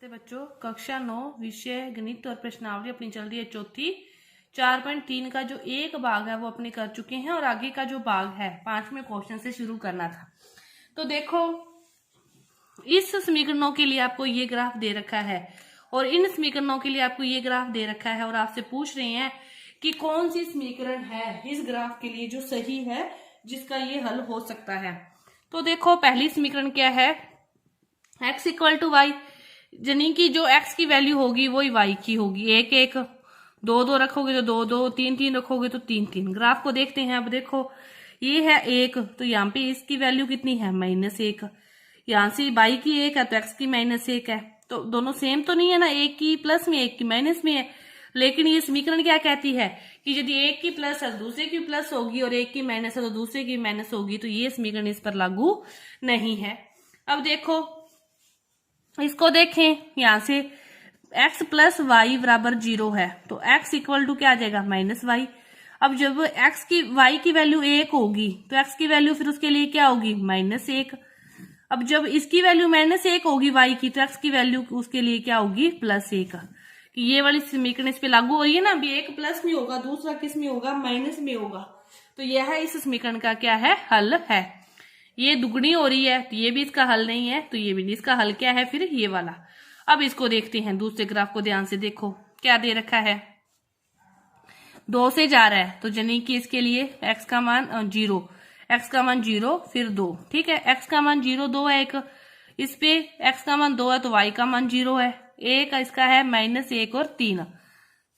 नमस्ते बच्चों, कक्षा 9 विषय गणित और प्रश्नावली अपनी चल रही है चौथी। 4.3 का जो एक भाग है वो अपने कर चुके हैं और आगे का जो भाग है 5वें क्वेश्चन से शुरू करना था। तो देखो, इस समीकरणों के लिए आपको ये ग्राफ दे रखा है और इन समीकरणों के लिए आपको ये ग्राफ दे रखा है और आपसे पूछ रहे हैं कि कौन सी समीकरण है इस ग्राफ के लिए जो सही है, जिसका ये हल हो सकता है। तो देखो, पहली समीकरण क्या है, x इक्वल टू वाई, यानी कि जो x की वैल्यू होगी वही y की होगी। एक एक, दो दो रखोगे तो दो दो, तीन तीन रखोगे तो तीन तीन। ग्राफ को देखते हैं। अब देखो, ये है एक, तो यहाँ पे इसकी वैल्यू कितनी है, -1। यहाँ से y की एक है तो x की -1 है, तो दोनों सेम तो नहीं है ना, एक की प्लस में एक की माइनस में है। लेकिन ये समीकरण क्या कहती है कि यदि एक की प्लस है तो दूसरे की प्लस होगी और एक की माइनस है तो दूसरे की माइनस होगी, तो ये समीकरण इस पर लागू नहीं है। अब देखो, इसको देखें, यहां से x प्लस वाई बराबर 0 है तो x इक्वल टू क्या आ जाएगा, -y। अब जब y की वैल्यू 1 होगी तो x की वैल्यू फिर उसके लिए क्या होगी, -1। अब जब इसकी वैल्यू -1 होगी y की, तो x की वैल्यू उसके लिए क्या होगी, +1। कि ये वाली समीकरण इस पे लागू हो रही है ना। अभी एक प्लस में होगा, दूसरा किस में होगा, माइनस में होगा। तो यह है इस समीकरण का क्या है, हल है। ये दुगनी हो रही है तो ये भी इसका हल नहीं है, तो ये भी नहीं। इसका हल क्या है फिर, ये वाला। अब इसको देखते हैं, दूसरे ग्राफ को ध्यान से देखो, क्या दे रखा है, 2 से जा रहा है, तो यानी कि इसके लिए x का मान 0, x का मान 0 फिर 2, ठीक है। x का मान 0 2 है एक, इस पे x का मान 2 है तो y का मान 0 है। एक इसका है -1 और 3,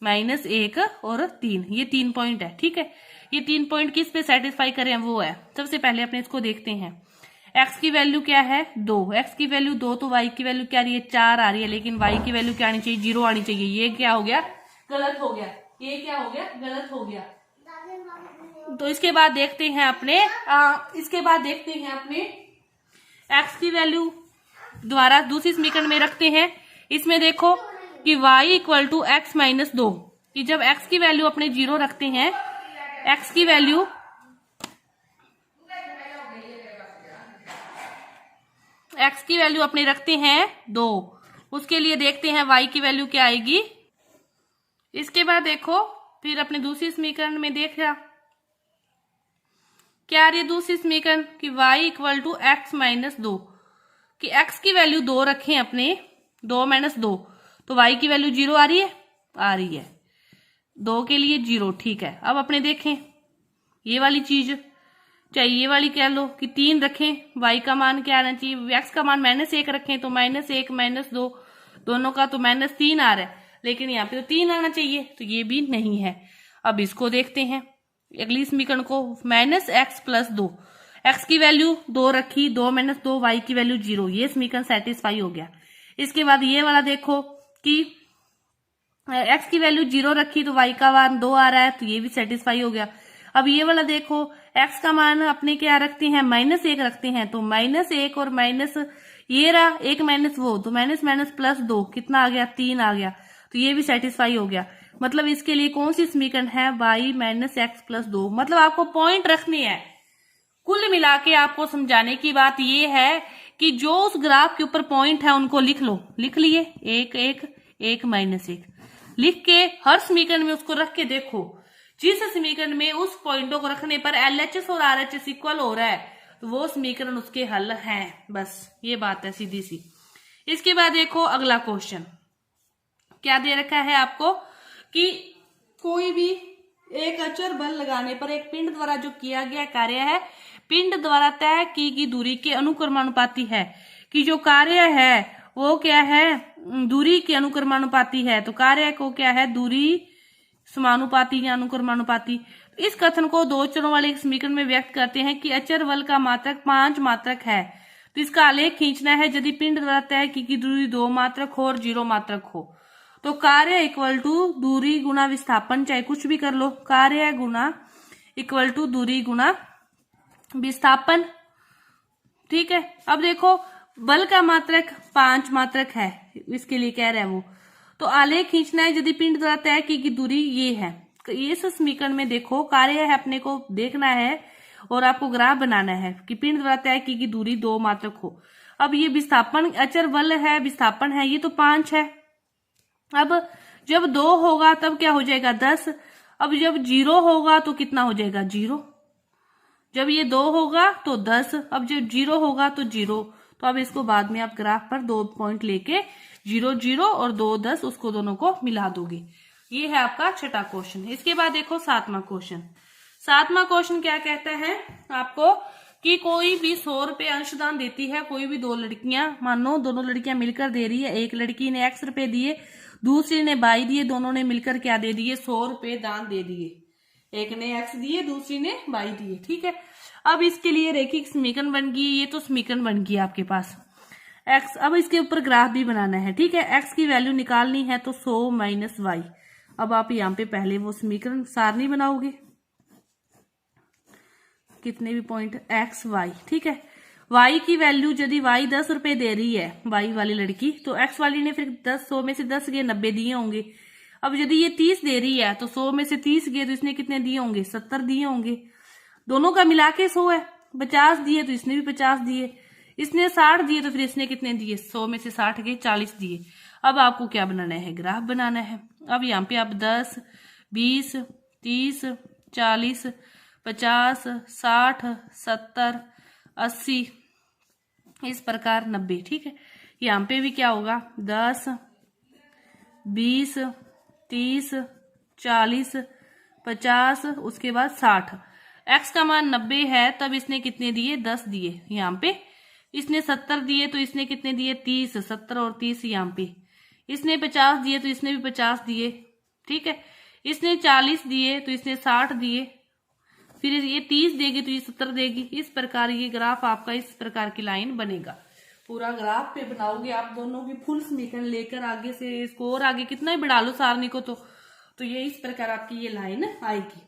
-1 और 3, ये 3 पॉइंट है, ठीक है। ये 3 पॉइंट किस पे सेटिस्फाई करें, वो है। सबसे पहले अपने इसको देखते हैं। x की वैल्यू क्या है, 2, x की वैल्यू 2, तो y की वैल्यू क्या आ रही है, 4 आ रही है। लेकिन y की वैल्यू क्या आनी चाहिए, 0 आनी चाहिए। ये क्या हो गया, गलत हो गया। ये क्या हो गया, गलत हो गया। तो इसके बाद देखते हैं अपने x की वैल्यू द्वारा दूसरी समीकरण में रखते हैं। इसमें देखो कि y equal to x minus 2, कि जब x की वैल्यू अपने 0 रखते हैं, x की वैल्यू अपने रखते हैं 2, उसके लिए देखते हैं y की वैल्यू क्या आएगी। इसके बाद देखो, फिर अपने दूसरी समीकरण में देखा क्या आ रही है दूसरी समीकरण, कि y equal to x minus 2, कि x की वैल्यू 2 रखें अपने, 2 - 2, तो y की वैल्यू 0 आ रही है, 2 के लिए 0, ठीक है। अब अपने देखें ये वाली चीज, चाहे ये वाली कह लो कि 3 रखें, y का मान क्या आना चाहिए, x का मान -1 रखें तो -1 - 2, दोनों का तो -3 आ रहा है, लेकिन यहाँ पे तो 3 आना चाहिए, तो ये भी नहीं है। अब इसको देखते हैं, अगली समीकरण को, -x प्लस 2, x की वैल्यू 2 रखी, 2 - 2, y की वैल्यू 0, ये समीकरण सेटिस्फाई हो गया। इसके बाद ये वाला देखो कि x की वैल्यू 0 रखी तो y का मान 2 आ रहा है, तो ये भी सेटिस्फाई हो गया। अब ये वाला देखो, x का मान अपने क्या रखते हैं, -1 रखते हैं, तो -1 और माइनस ये रहा, एक माइनस वो, तो माइनस प्लस 2 कितना आ गया, 3 आ गया, तो ये भी सेटिस्फाई हो गया। मतलब इसके लिए कौन सी समीकरण है, y - x प्लस 2। मतलब आपको पॉइंट रखनी है। कुल मिला के आपको समझाने की बात ये है कि जो उस ग्राफ के ऊपर पॉइंट है उनको लिख लो। लिख लिए, 1 1 1 -1 लिख के हर समीकरण में उसको रख के देखो। जिस समीकरण में उस पॉइंटों को रखने पर LHS और RHS इक्वल हो रहा है, तो वो समीकरण उसके हल हैं। बस ये बात है सीधी सी। इसके बाद देखो अगला क्वेश्चन क्या दे रखा है आपको, कि कोई भी एक अचर बल लगाने पर एक पिंड द्वारा जो किया गया कार्य है, पिंड द्वारा तय की गई दूरी के अनुक्रमानुपाती है। कि जो कार्य है वो क्या है, दूरी के अनुक्रमानुपाती है। तो कार्य को क्या है, दूरी समानुपाती या अनुक्रमानुपाती। इस कथन को 2 चरों वाले एक समीकरण में व्यक्त करते हैं कि अचर बल का मात्रक 5 मात्रक है। तो इसका आलेख खींचना है यदि पिंड द्वारा तय की दूरी 2 मात्रक हो और 0 मात्रक हो। तो कार्य इक्वल टू दूरी गुना विस्थापन, चाहे कुछ भी कर लो, कार्य गुना इक्वल टू दूरी गुना विस्थापन, ठीक है। अब देखो, बल का मात्रक 5 मात्रक है, इसके लिए कह रहा है वो। तो आलेख खींचना है यदि पिंड द्वारा तय की दूरी ये है। इस समीकरण में देखो, कार्य है अपने को देखना है और आपको ग्राफ बनाना है कि पिंड द्वारा तय की दूरी 2 मात्रक हो। अब ये विस्थापन अचर बल है, विस्थापन है, ये तो 5 है। अब जब 2 होगा तब क्या हो जाएगा 10। अब जब 0 होगा तो कितना हो जाएगा 0। जब ये 2 होगा तो 10, अब जब 0 होगा तो 0। तो अब इसको बाद में आप ग्राफ पर 2 पॉइंट लेके 0 0 और 2 10 उसको दोनों को मिला दोगे। ये है आपका छठा क्वेश्चन। इसके बाद देखो 7वां क्वेश्चन। 7वां क्वेश्चन क्या कहता है आपको कि कोई भी 100 रुपए अंशदान देती है, कोई भी 2 लड़कियां, मानो दोनों लड़कियां मिलकर दे रही है। एक लड़की ने x रुपए दिए, दूसरी ने y दिए, दोनों ने मिलकर क्या दे दिए 100 रुपए दान दे दिए। एक ने x दिए, दूसरी ने y दिए, ठीक है। अब इसके लिए रेखिक समीकरण बन गई, ये तो समीकरण बन गई आपके पास x। अब इसके ऊपर ग्राफ भी बनाना है, ठीक है। x की वैल्यू निकालनी है तो 100 माइनस y। अब आप यहाँ पे पहले वो समीकरण सारणी बनाओगे, कितने भी पॉइंट x y, ठीक है। y की वैल्यू यदि y 10 रुपए दे रही है y वाली लड़की, तो x वाली ने फिर 100 में से 10 गए 90 दिए होंगे। अब यदि ये 30 दे रही है तो 100 में से 30 गए तो इसने कितने दिए होंगे 70 दिए होंगे। दोनों का मिला के 100 है। 50 दिए तो इसने भी 50 दिए, इसने 60 दिए तो फिर इसने कितने दिए 100 में से 60 गए 40 दिए। अब आपको क्या बनाना है ग्राफ बनाना है। अब यहाँ पे आप 10 20 30 40 50 60 70 80 इस प्रकार 90, ठीक है। यहाँ पे भी क्या होगा 10 20 30 40 50 उसके बाद 60। x का मान 90 है तब इसने कितने दिए 10 दिए। यहाँ पे इसने 70 दिए तो इसने कितने दिए 30, 70 और 30 यहाँ पे। इसने 50 दिए तो इसने भी 50 दिए, ठीक है। इसने 40 दिए तो इसने 60 दिए, फिर ये 30 देगी तो ये 70 देगी। इस प्रकार ये ग्राफ आपका इस प्रकार की लाइन बनेगा। पूरा ग्राफ पे बनाओगे आप दोनों की फुल समीकरण लेकर आगे से इसको और आगे कितना ही बढ़ा लो सारणी को तो ये इस प्रकार आपकी ये लाइन आएगी।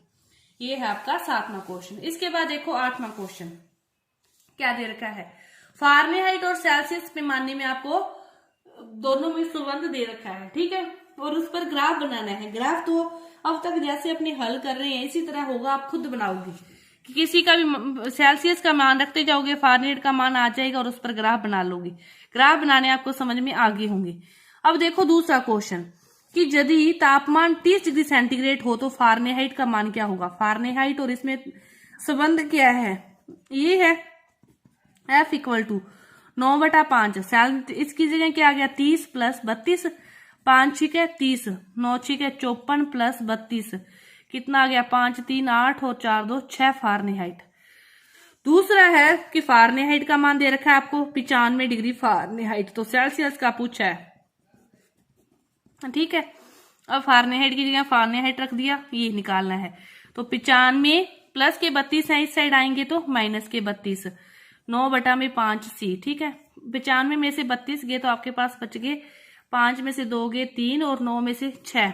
ये है आपका 7वां क्वेश्चन। इसके बाद देखो 8वां क्वेश्चन क्या दे रखा है। फारेनहाइट और सेल्सियस पैमाने में आपको दोनों में संबंध दे रखा है, ठीक है, और उस पर ग्राफ बनाना है। ग्राफ तो अब तक जैसे अपने हल कर रहे हैं इसी तरह होगा, आप खुद बनाओगे कि किसी का भी सेल्सियस का मान रखते जाओगे, फारेनहाइट का मान आ जाएगा और उस पर ग्राफ बना लोगे। ग्राफ बनाने आपको समझ में आगे होंगे। अब देखो दूसरा क्वेश्चन कि यदि तापमान 30 डिग्री सेंटीग्रेड हो तो फारेनहाइट का मान क्या होगा। फारेनहाइट और इसमें संबंध क्या है, ये है F = 9/5। इसकी जगह क्या आ गया 30 + 32, 5 6 30, 9 6 54 + 32 कितना आ गया 5 3 8 और 4 2 6 फारेनहाइट। दूसरा है कि फारेनहाइट का मान दे रखा है आपको 95 डिग्री फारेनहाइट, तो सेल्सियस का पूछा है, ठीक है। अब फारेनहाइट की जगह फारेनहाइट रख दिया, ये निकालना है। तो 95 प्लस के 32 है, इस साइड आएंगे तो माइनस के 32, 9/5 C, ठीक है। 95 में से 32 गए तो आपके पास बच गए 5 में से 2 गए 3 और 9 में से 6,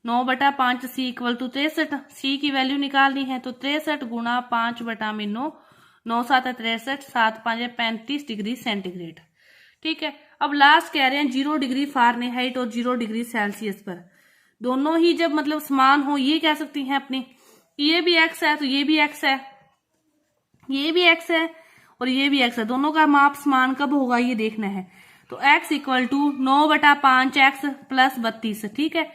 9/5 C = 63। C की वैल्यू निकालनी है तो 63 गुणा 5/9, 9 7 63, 7 5 35 डिग्री सेंटीग्रेड, ठीक है। अब लास्ट कह रहे हैं 0 डिग्री फारेनहाइट और 0 डिग्री सेल्सियस पर दोनों ही जब मतलब समान हो, ये कह सकती हैं अपने, ये भी x है तो ये भी x है, ये भी x है और ये भी x है, दोनों का माप समान कब होगा ये देखना है। तो x = 9/5x + 32, ठीक है।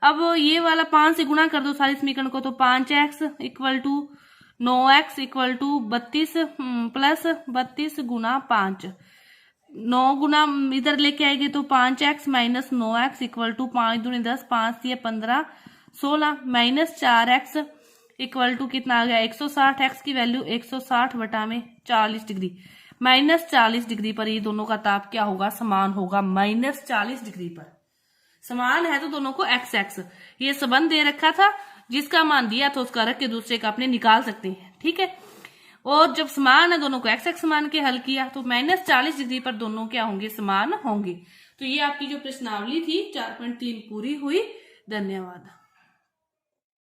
अब ये वाला 5 से गुणा कर दो सारी समीकरण को, तो 5x = 9x = 32 प्लस 32 गुणा 5, 9 गुना इधर लेके आएंगे तो 5x - 9x = 5 दूनी 10, 5 × 15 16 - 4x = कितना आ गया 160। x की वैल्यू 160/40 डिग्री, -40 डिग्री पर ये दोनों का ताप क्या होगा समान होगा। -40 डिग्री पर समान है तो दोनों को x ये संबंध दे रखा था, जिसका मान दिया था उसका रख के दूसरे का अपने निकाल सकते हैं, ठीक है। और जब समान है दोनों को x मान के हल किया तो -40 डिग्री पर दोनों क्या होंगे समान होंगे। तो ये आपकी जो प्रश्नावली थी 4.3 पूरी हुई। धन्यवाद।